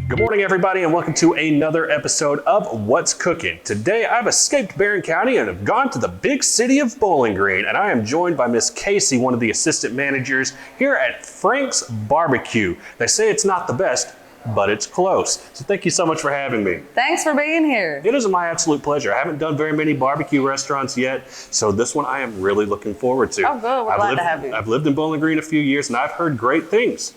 Good morning, everybody, and welcome to another episode of What's Cooking. Today, I've escaped Barren County and have gone to the big city of Bowling Green, and I am joined by Miss Casey, one of the assistant managers here at Frank's BBQ. They say it's not the best, but it's close. So thank you so much for having me. Thanks for being here. It is my absolute pleasure. I haven't done very many barbecue restaurants yet, so this one I am really looking forward to. Oh, good. We're glad to have you. I've lived in Bowling Green a few years, and I've heard great things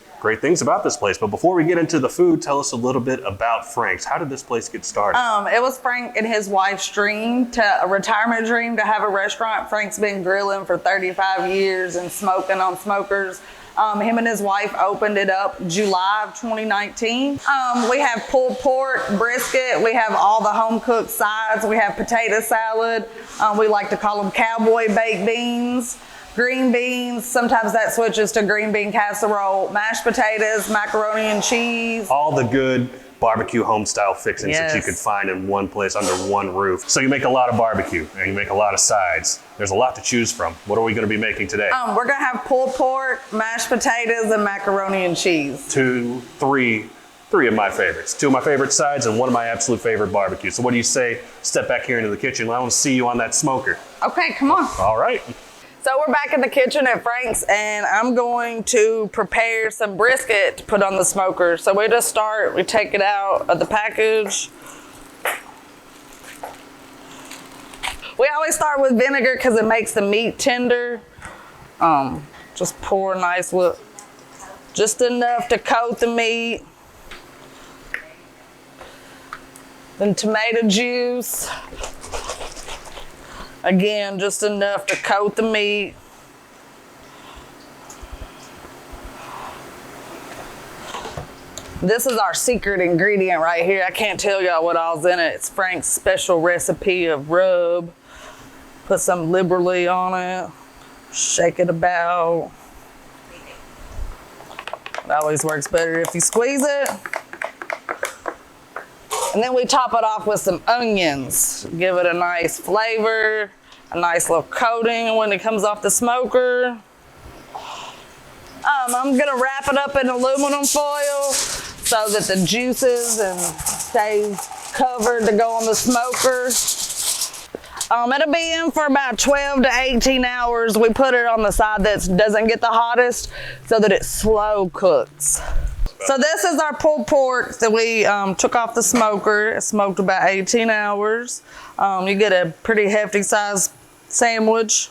about this place. But before we get into the food, tell us a little bit about Frank's. How did this place get started? It was Frank and his wife's a retirement dream to have a restaurant. Frank's been grilling for 35 years and smoking on smokers. Him and his wife opened it up July of 2019. We have pulled pork, brisket. We have all the home cooked sides. We have potato salad. We like to call them cowboy baked beans. Green beans, sometimes that switches to green bean casserole, mashed potatoes, macaroni and cheese. All the good barbecue home style fixings that you could find in one place under one roof. So you make a lot of barbecue and you make a lot of sides. There's a lot to choose from. What are we going to be making today? We're going to have pulled pork, mashed potatoes, and macaroni and cheese. Three of my favorites. Two of my favorite sides and one of my absolute favorite barbecues. So what do you say? Step back here into the kitchen. I want to see you on that smoker. Okay, come on. All right. So we're back in the kitchen at Frank's, and I'm going to prepare some brisket to put on the smoker. So we take it out of the package. We always start with vinegar because it makes the meat tender. Just pour a nice look, just enough to coat the meat. Then tomato juice. Again, just enough to coat the meat. This is our secret ingredient right here. I can't tell y'all what all's in it. It's Frank's special recipe of rub. Put some liberally on it. Shake it about. It always works better if you squeeze it. And then we top it off with some onions. Give it a nice flavor, a nice little coating when it comes off the smoker. I'm gonna wrap it up in aluminum foil so that the juices stays covered to go on the smoker. It'll be in for about 12 to 18 hours. We put it on the side that doesn't get the hottest so that it slow cooks. So this is our pulled pork that we took off the smoker. It smoked about 18 hours. You get a pretty hefty size sandwich.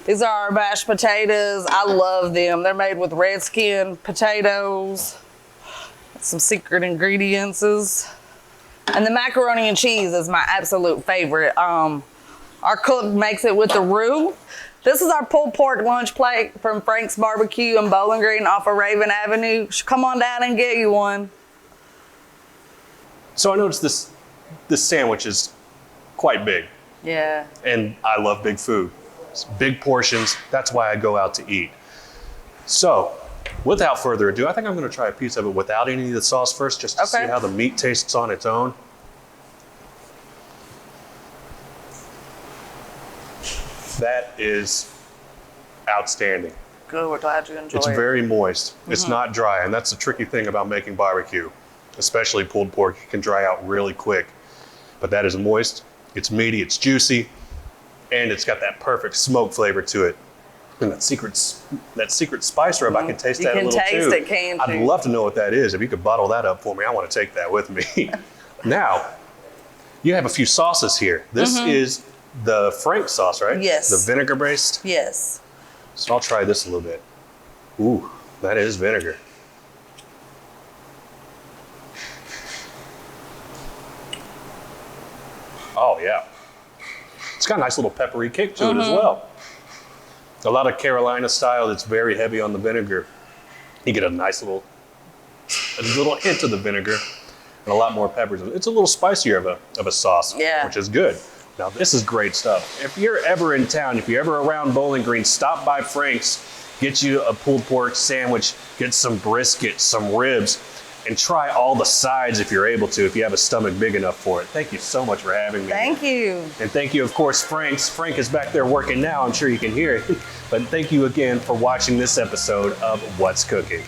These are our mashed potatoes. I love them. They're made with red skin potatoes. Some secret ingredients. And the macaroni and cheese is my absolute favorite. Our cook makes it with the roux. This is our pulled pork lunch plate from Frank's BBQ in Bowling Green off of Raven Avenue. Come on down and get you one. So I noticed this sandwich is quite big. Yeah. And I love big food. It's big portions. That's why I go out to eat. So without further ado, I think I'm going to try a piece of it without any of the sauce first, just to see how the meat tastes on its own. That is outstanding. Good, we're glad you enjoyed it. It's very moist. It's not dry, and that's the tricky thing about making barbecue, especially pulled pork. It can dry out really quick, but that is moist. It's meaty, it's juicy, and it's got that perfect smoke flavor to it. And that secret spice rub, I can taste that a little too. You can taste it, can't you? I'd love to know what that is. If you could bottle that up for me, I want to take that with me. Now, you have a few sauces here. This is the Frank sauce, right? Yes. The vinegar based? Yes. So I'll try this a little bit. Ooh, that is vinegar. Oh yeah. It's got a nice little peppery kick to it as well. A lot of Carolina style that's very heavy on the vinegar. You get a nice little hint of the vinegar and a lot more peppers. It's a little spicier of a sauce, which is good. Now, this is great stuff. If you're ever in town, if you're ever around Bowling Green, stop by Frank's, get you a pulled pork sandwich, get some brisket, some ribs, and try all the sides if you're able to, if you have a stomach big enough for it. Thank you so much for having me. Thank you. And thank you, of course, Frank's. Frank is back there working now. I'm sure you can hear it. But thank you again for watching this episode of What's Cooking.